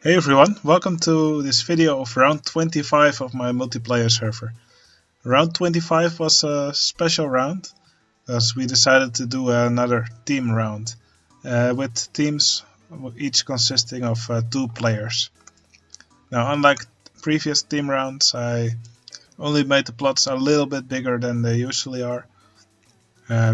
Hey everyone, welcome to this video of round 25 of my multiplayer server. Round 25 was a special round because we decided to do another team round with teams each consisting of 2 players. Now, unlike previous team rounds, I only made the plots a little bit bigger than they usually are,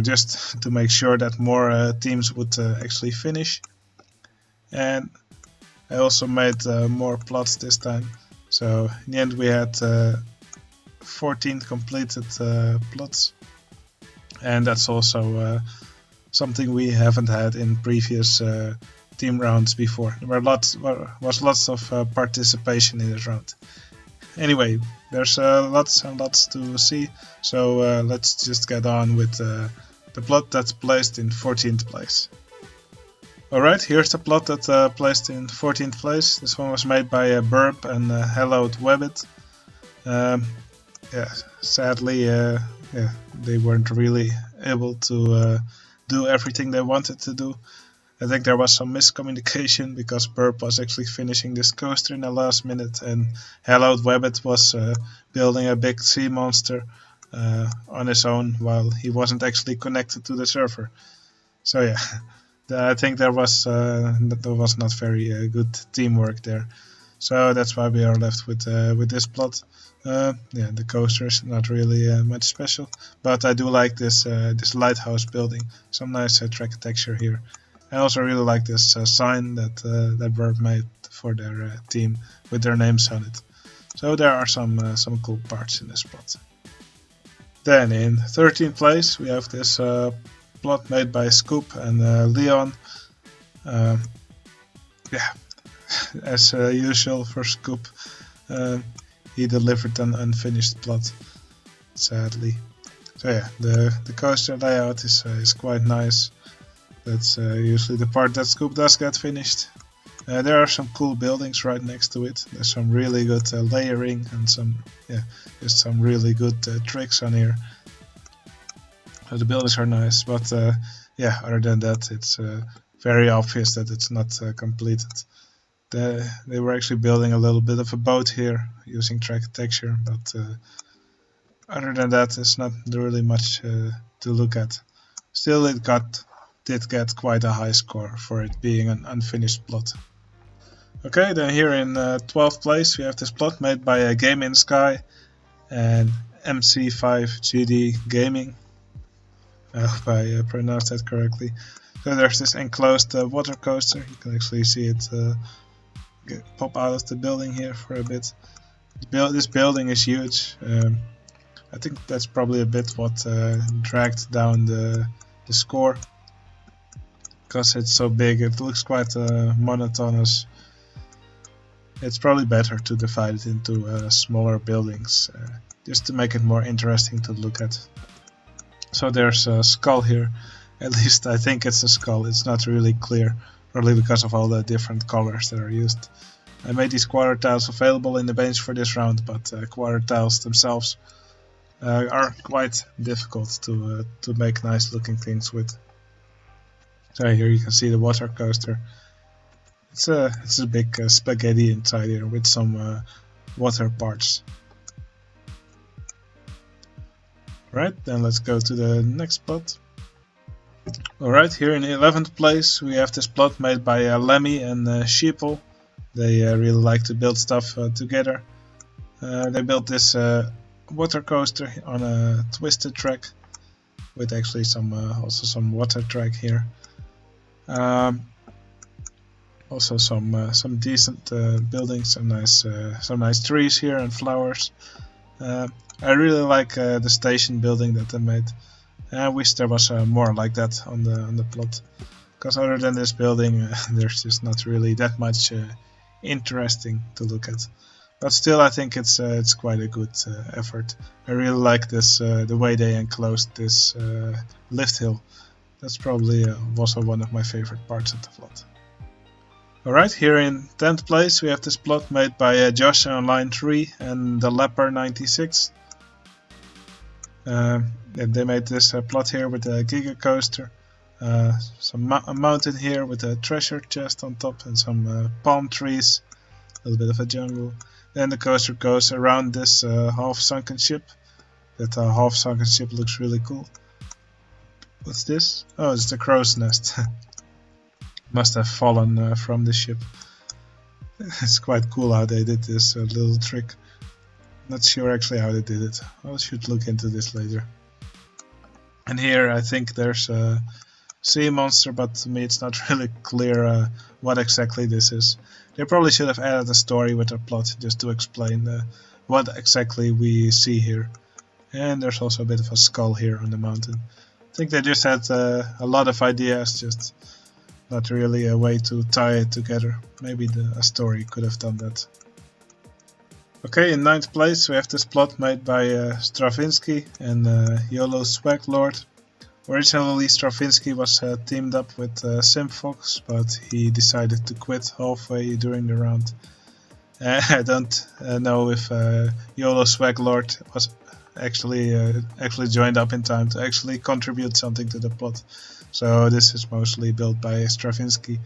just to make sure that more teams would actually finish. And I also made more plots this time, so in the end we had 14 completed plots, and that's also something we haven't had in previous team rounds before. There was lots of participation in this round. Anyway, there's lots and lots to see, so let's just get on with the plot that's placed in 14th place. Alright, here's the plot that placed in 14th place. This one was made by Birb and Hallowed Wabbit. Sadly, they weren't really able to do everything they wanted to do. I think there was some miscommunication because Birb was actually finishing this coaster in the last minute, and Hallowed Wabbit was building a big sea monster on his own while he wasn't actually connected to the server. So yeah. I think there was not very good teamwork there, so that's why we are left with this plot. The coaster is not really much special, but I do like this lighthouse building. Some nice track texture here. I also really like this sign that Birb made for their team with their names on it. So there are some cool parts in this plot. Then in 13th place we have this plot made by Scoop and Leon. As usual for Scoop, he delivered an unfinished plot, sadly. So yeah, the coaster layout is quite nice. That's usually the part that Scoop does get finished. There are some cool buildings right next to it. There's some really good layering and just some really good tricks on here. The buildings are nice, but other than that, it's very obvious that it's not completed. They were actually building a little bit of a boat here using track texture, but other than that, it's not really much to look at. Still, it did get quite a high score for it being an unfinished plot. Okay, then here in 12th place we have this plot made by gamir and mcsgd gaming. I hope I pronounced that correctly. So there's this enclosed water coaster. You can actually see it pop out of the building here for a bit. This building is huge. I think that's probably a bit what dragged down the score, because it's so big. It looks quite monotonous. It's probably better to divide it into smaller buildings, just to make it more interesting to look at. So there's a skull here. At least I think it's a skull. It's not really clear, probably because of all the different colors that are used. I made these quarter tiles available in the bench for this round, but quarter tiles themselves are quite difficult to make nice looking things with. So here you can see the water coaster. It's a big spaghetti inside here with some water parts. Right, then let's go to the next plot. Alright, here in 11th place we have this plot made by L3mmy and Sheeple. They really like to build stuff together. They built this water coaster on a twisted track with actually also some water track here. Also some decent buildings, some nice trees here and flowers. I really like the station building that they made. I wish there was more like that on the plot, because other than this building, there's just not really that much interesting to look at. But still, I think it's quite a good effort. I really like this the way they enclosed this lift hill. That's probably also one of my favorite parts of the plot. Alright, here in 10th place we have this plot made by Joshonlines and TheLapper96. They made this plot here with a giga coaster, a mountain here with a treasure chest on top and some palm trees little bit of a jungle. Then the coaster goes around this half-sunken ship. That half-sunken ship looks really cool. What's this? Oh, it's the crow's nest. Must have fallen from the ship. It's quite cool how they did this little trick. Not sure actually how they did it. I should look into this later. And here I think there's a sea monster, but to me it's not really clear what exactly this is. They probably should have added a story with their plot just to explain what exactly we see here. And there's also a bit of a skull here on the mountain. I think they just had a lot of ideas, just not really a way to tie it together. Maybe a story could have done that. Okay, in 9th place we have this plot made by Stravinsky and YolosweggLord. Originally Stravinsky was teamed up with Simfox, but he decided to quit halfway during the round. I don't know if YolosweggLord was actually joined up in time to actually contribute something to the plot. So this is mostly built by Stravinsky.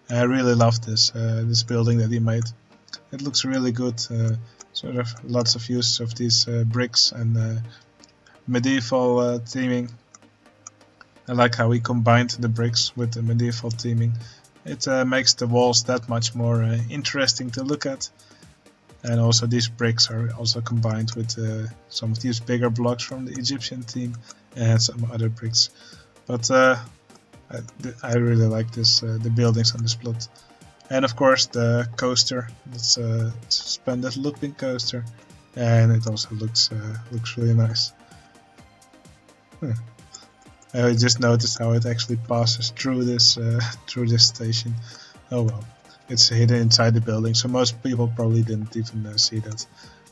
I really love this building that he made. It looks really good. Sort of lots of use of these bricks and medieval theming. I like how he combined the bricks with the medieval theming. It makes the walls that much more interesting to look at. And also these bricks are also combined with some of these bigger blocks from the Egyptian theme and some other bricks. But I really like this, the buildings on this plot. And of course the coaster, it's a suspended looping coaster, and it also looks really nice. I just noticed how it actually passes through this station. Oh well, it's hidden inside the building, so most people probably didn't even see that.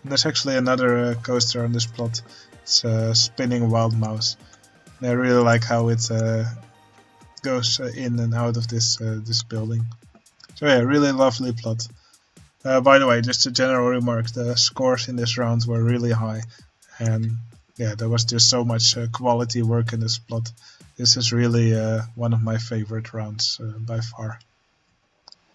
And there's actually another coaster on this plot. It's a spinning wild mouse. And I really like how it goes in and out of this building. So yeah, really lovely plot. By the way, just a general remark, the scores in this round were really high, and yeah, there was just so much quality work in this plot. This is really one of my favorite rounds by far.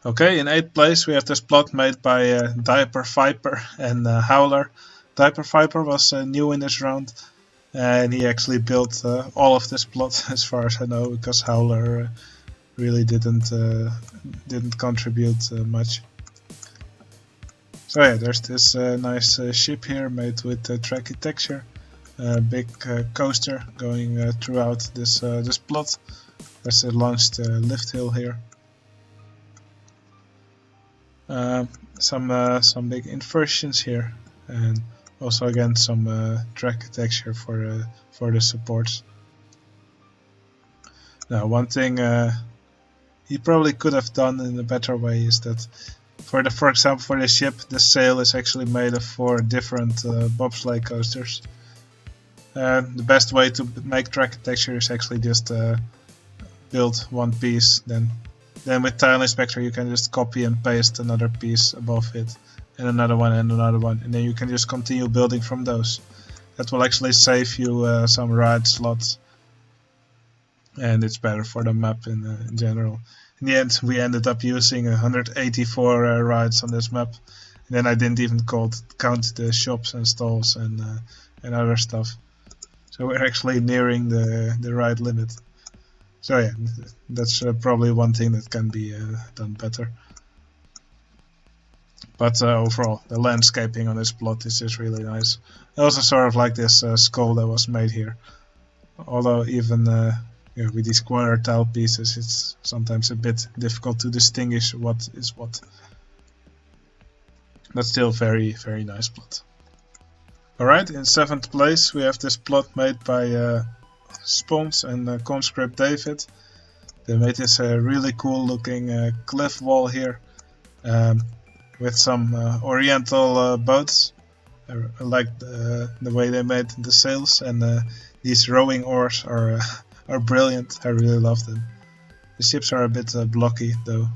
Okay, in 8th place we have this plot made by DiaperViper and Howler. DiaperViper was new in this round, and he actually built all of this plot as far as I know, because Howler really didn't contribute much. So yeah, there's this nice ship here made with tracky texture. Big coaster going throughout this plot. There's a launched lift hill here. Some big inversions here, and also again some tracky texture for the supports. Now, one thing he probably could have done in a better way is that for example for the ship, the sail is actually made of 4 different bobsleigh coasters. The best way to make track texture is actually just build one piece, then with Tile Inspector you can just copy and paste another piece above it, and another one, and then you can just continue building from those. That will actually save you some ride slots, and it's better for the map in general. In the end we ended up using 184 rides on this map, and then I didn't even count the shops and stalls and other stuff. So we're actually nearing the ride limit. So yeah, that's probably one thing that can be done better. But overall, the landscaping on this plot is just really nice. I also sort of like this skull that was made here. Although even with these corner tile pieces, it's sometimes a bit difficult to distinguish what is what. But still very, very nice plot. Alright, in 7th place we have this plot made by Spons and Conscript David. They made this really cool looking cliff wall here with some oriental boats. I like the way they made the sails, and these rowing oars are brilliant. I really love them. The ships are a bit blocky though.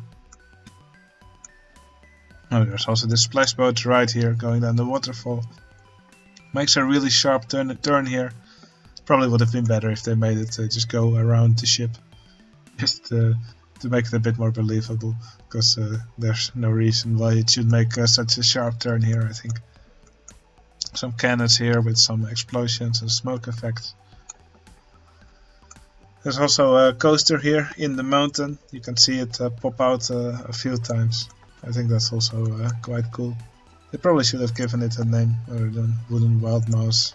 Oh, there's also this splash boat right here going down the waterfall. Makes a really sharp turn here. Probably would have been better if they made it just go around the ship. Just to make it a bit more believable, because there's no reason why it should make such a sharp turn here, I think. Some cannons here with some explosions and smoke effects. There's also a coaster here in the mountain. You can see it pop out a few times. I think that's also quite cool. They probably should have given it a name other than Wooden Wild Mouse.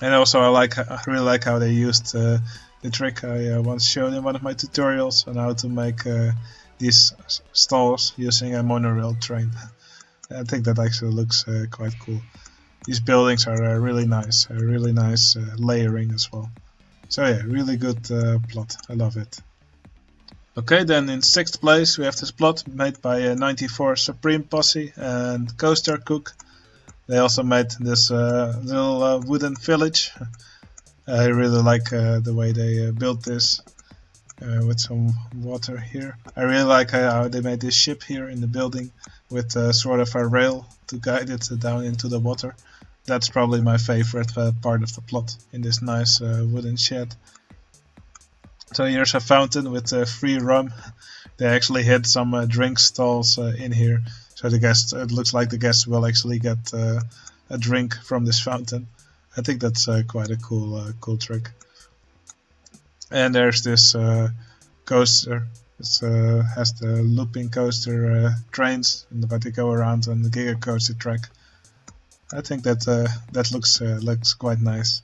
And also I really like how they used the trick I once showed in one of my tutorials on how to make these stalls using a monorail train. I think that actually looks quite cool. These buildings are really nice layering as well. So yeah, really good plot, I love it. Okay, then in 6th place we have this plot made by 94 Supreme Posse and Coasterkook. They also made this little wooden village. I really like the way they built this with some water here. I really like how they made this ship here in the building with sort of a rail to guide it down into the water. That's probably my favorite part of the plot in this nice wooden shed. So here's a fountain with free rum. They actually hid some drink stalls in here, so it looks like the guests will actually get a drink from this fountain. I think that's quite a cool trick. And there's this coaster. It has the looping coaster trains, but they go around on the Giga Coaster track. I think that looks quite nice.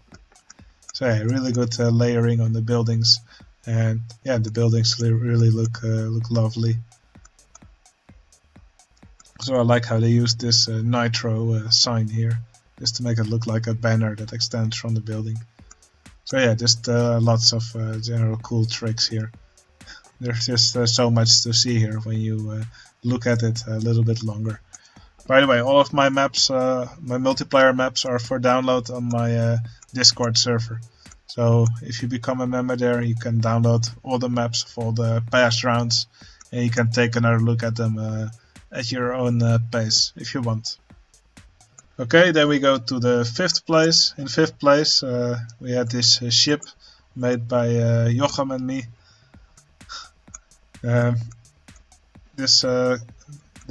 So yeah, really good layering on the buildings, and yeah, the buildings really look lovely. So I like how they used this nitro sign here, just to make it look like a banner that extends from the building. So yeah, just lots of general cool tricks here. There's just so much to see here when you look at it a little bit longer. By the way, all of my maps, my multiplayer maps, are for download on my Discord server. So if you become a member there, you can download all the maps of all the past rounds, and you can take another look at them at your own pace if you want. Okay, then we go to the 5th place. In 5th place, we had this ship made by Jochem and me. The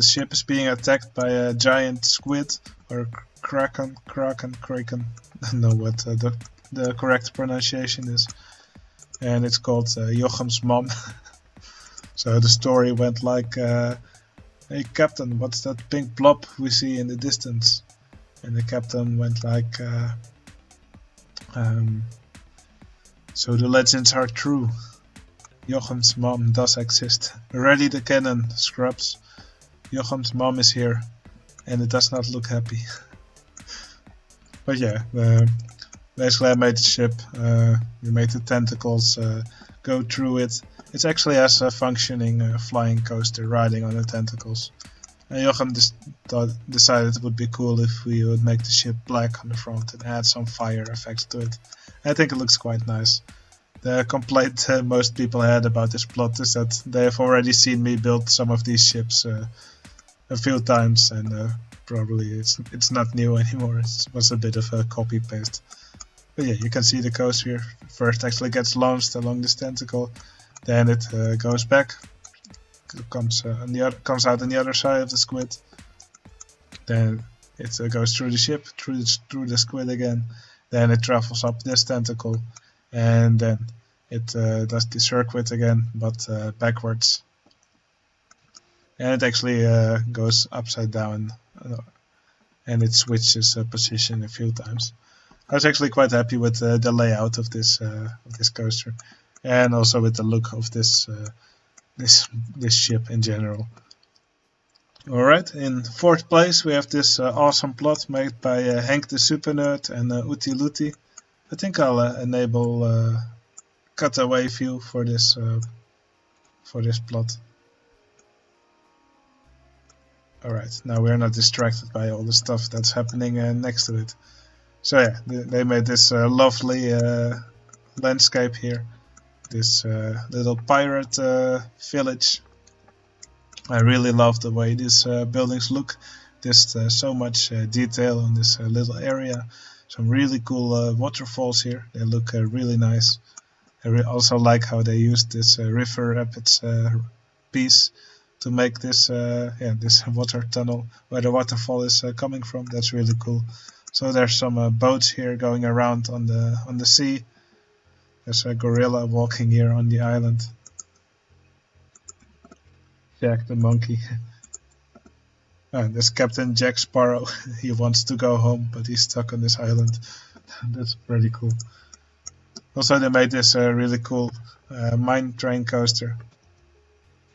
ship is being attacked by a giant squid, or kraken. I don't know what the correct pronunciation is. And it's called Jochem's mom. So the story went like, hey captain, what's that pink blob we see in the distance? And the captain went like, so the legends are true. Jochem's mom does exist. Ready the cannon, scrubs. Jochem's mom is here, and it does not look happy. But yeah, basically I made the ship, we made the tentacles go through it. It actually has a functioning flying coaster riding on the tentacles. And Jochem decided it would be cool if we would make the ship black on the front and add some fire effects to it. I think it looks quite nice. The complaint most people had about this plot is that they have already seen me build some of these ships a few times, and probably it's not new anymore. It was a bit of a copy paste. But yeah, you can see the coaster here. First actually gets launched along this tentacle, then it goes back, comes out on the other side of the squid, then it goes through the ship, through the squid again, then it travels up this tentacle, and then it does the circuit again, but backwards. And it actually goes upside down, and it switches position a few times. I was actually quite happy with the layout of this coaster, and also with the look of this ship in general. Alright, in 4th place we have this awesome plot made by HenkDeSuperNerd and Oetiejoetie. I think I'll enable cutaway view for this plot. Alright, now we're not distracted by all the stuff that's happening next to it. So yeah, they made this lovely landscape here. This little pirate village. I really love the way these buildings look. There's so much detail on this little area. Some really cool waterfalls here. They look really nice. I also like how they used this river rapids piece to make this this water tunnel where the waterfall is coming from. That's really cool. So there's some boats here going around on the sea. There's a gorilla walking here on the island. Jack the monkey. There's Captain Jack Sparrow. He wants to go home, but he's stuck on this island. That's pretty cool. Also, they made this really cool mine train coaster.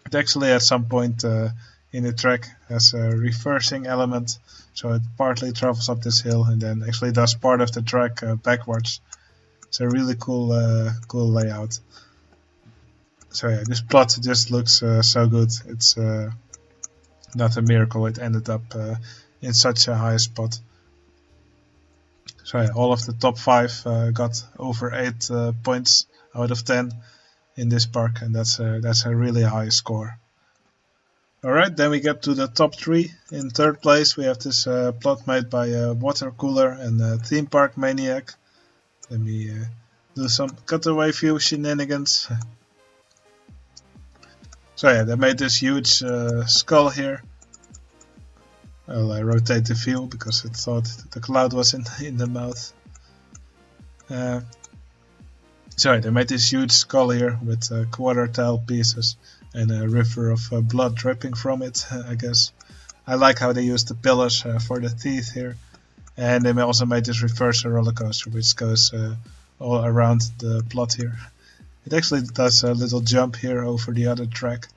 It actually at some point in the track has a reversing element, so it partly travels up this hill and then actually does part of the track backwards. It's a really cool layout. So yeah, this plot just looks so good. It's not a miracle it ended up in such a high spot. So yeah, all of the top 5 got over 8 points out of 10 in this park, and that's a really high score. Alright, then we get to the top 3. In 3rd place we have this plot made by Watercooler and Theme Park Maniac. Let me do some cutaway view shenanigans. So yeah, they made this huge skull here. Well, I rotate the view because it thought the cloud was in the mouth. So they made this huge skull here with quarter tile pieces and a river of blood dripping from it, I guess. I like how they used the pillars for the teeth here. And they also made this reverse roller coaster which goes all around the plot here. It actually does a little jump here over the other track.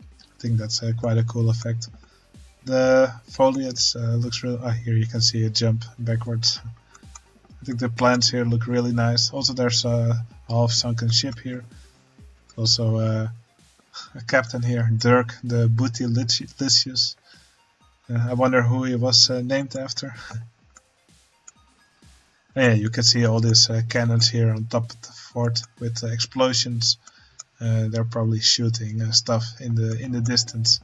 I think that's quite a cool effect. The foliage looks real. Here you can see it jump backwards. I think the plants here look really nice. Also, there's a half sunken ship here. Also, a captain here, Dirk the Bootylicious. I wonder who he was named after. Yeah, you can see all these cannons here on top of the fort with explosions. They're probably shooting stuff in the distance.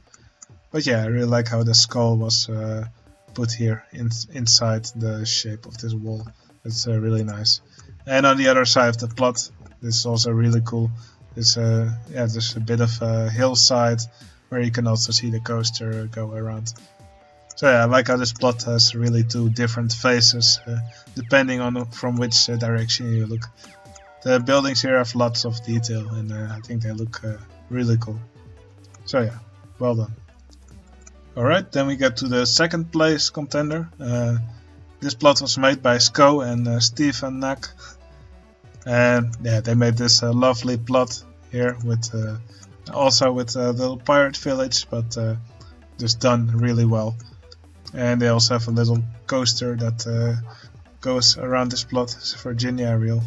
But yeah, I really like how the skull was put here inside the shape of this wall. It's really nice. And on the other side of the plot, this is also really cool. It's there's a bit of a hillside where you can also see the coaster go around. So yeah, I like how this plot has really 2 different faces, depending on from which direction you look. The buildings here have lots of detail, and I think they look really cool. So yeah, well done. Alright, then we get to the 2nd place contender. This plot was made by Sko and Stevennac3. And yeah, they made this lovely plot here with also with a little pirate village, but just done really well. And they also have a little coaster that goes around this plot. It's a Virginia reel.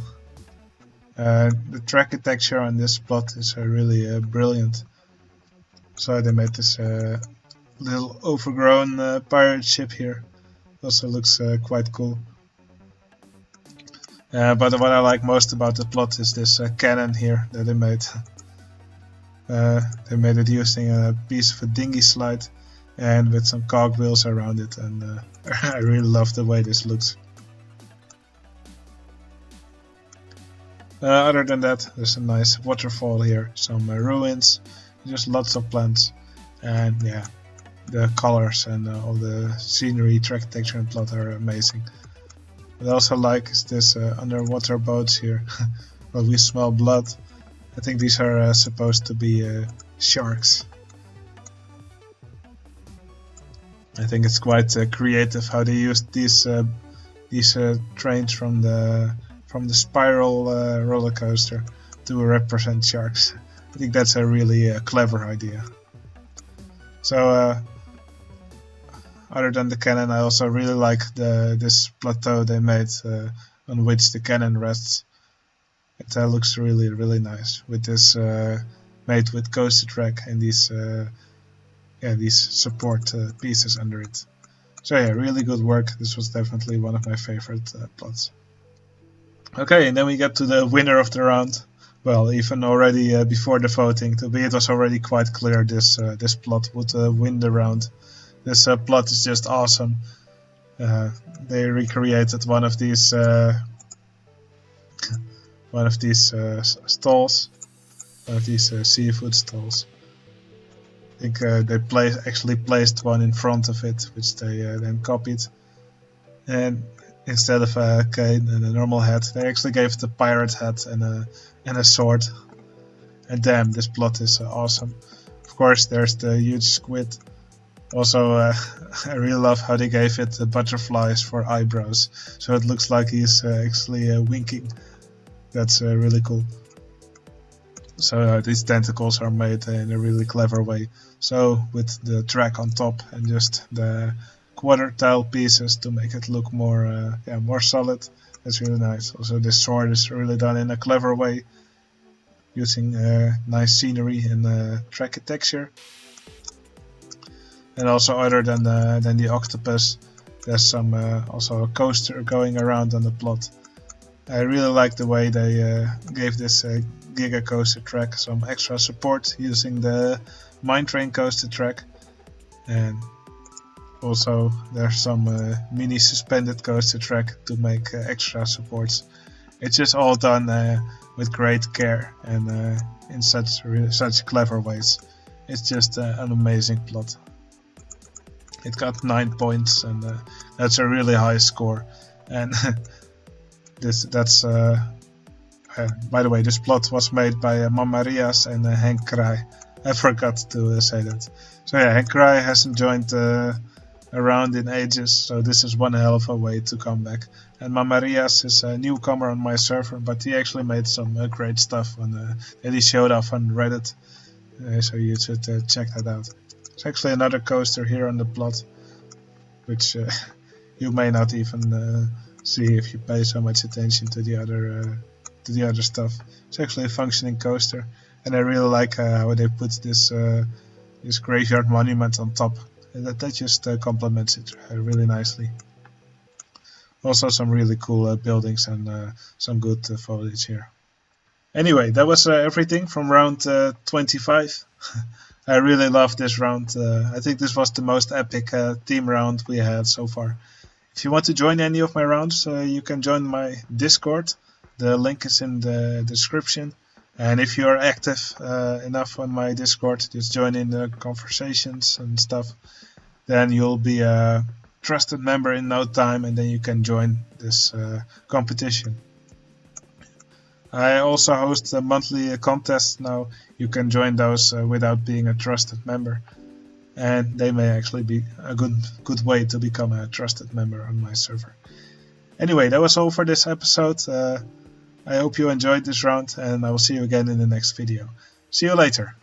The track texture on this plot is really brilliant. So they made this little overgrown pirate ship here. Also looks quite cool. But what I like most about the plot is this cannon here that they made. They made it using a piece of a dinghy slide and with some cogwheels around it, and I really love the way this looks. Other than that, there's a nice waterfall here, some ruins, just lots of plants, and yeah, the colors and all the scenery, track texture and plot are amazing. What I also like is this underwater boats here. Well, we smell blood. I think these are supposed to be sharks. I think it's quite creative how they used these trains from the spiral roller coaster to represent sharks. I think that's a really clever idea. So other than the cannon, I also really like this plateau they made on which the cannon rests. It looks really, really nice with this made with coaster track and these support pieces under it. So yeah, really good work. This was definitely one of my favorite plots. Okay, and then we get to the winner of the round. Well, even already before the voting, to be it was already quite clear this plot would win the round. This plot is just awesome. They recreated one of these one of these stalls, one of these seafood stalls. I think they actually placed one in front of it, which they then copied. And instead of a cane and a normal hat, they actually gave the pirate hat and a sword. And damn, this plot is awesome. Of course, there's the huge squid. Also, I really love how they gave it the butterflies for eyebrows, so it looks like he's actually winking. That's really cool. So these tentacles are made in a really clever way. So with the track on top and just the quarter tile pieces to make it look more solid. That's really nice. Also, this sword is really done in a clever way, using nice scenery and track texture. And also, other than the octopus, there's some also a coaster going around on the plot. I really like the way they gave this Giga Coaster track some extra support using the Mine Train Coaster track. And also there's some mini suspended coaster track to make extra supports. It's just all done with great care and in such clever ways. It's just an amazing plot. It got 9 points, and that's a really high score. And that's by the way, this plot was made by Mamarias and Henk Kraai. I forgot to say that. So yeah, Henk Kraai hasn't joined around in ages, so this is one hell of a way to come back. And Mamarias is a newcomer on my server, but he actually made some great stuff that he showed off on Reddit, so you should check that out. There's actually another coaster here on the plot, which you may not even see if you pay so much attention to the other stuff. It's actually a functioning coaster, and I really like how they put this graveyard monument on top. That just complements it really nicely. Also, some really cool buildings and some good foliage here. Anyway, that was everything from round 25. I really love this round. I think this was the most epic team round we had so far. If you want to join any of my rounds, you can join my Discord. The link is in the description. And if you are active enough on my Discord, just join in the conversations and stuff, then you'll be a trusted member in no time, and then you can join this competition. I also host monthly contests now. You can join those without being a trusted member, and they may actually be a good way to become a trusted member on my server. Anyway, that was all for this episode. I hope you enjoyed this round, and I will see you again in the next video. See you later.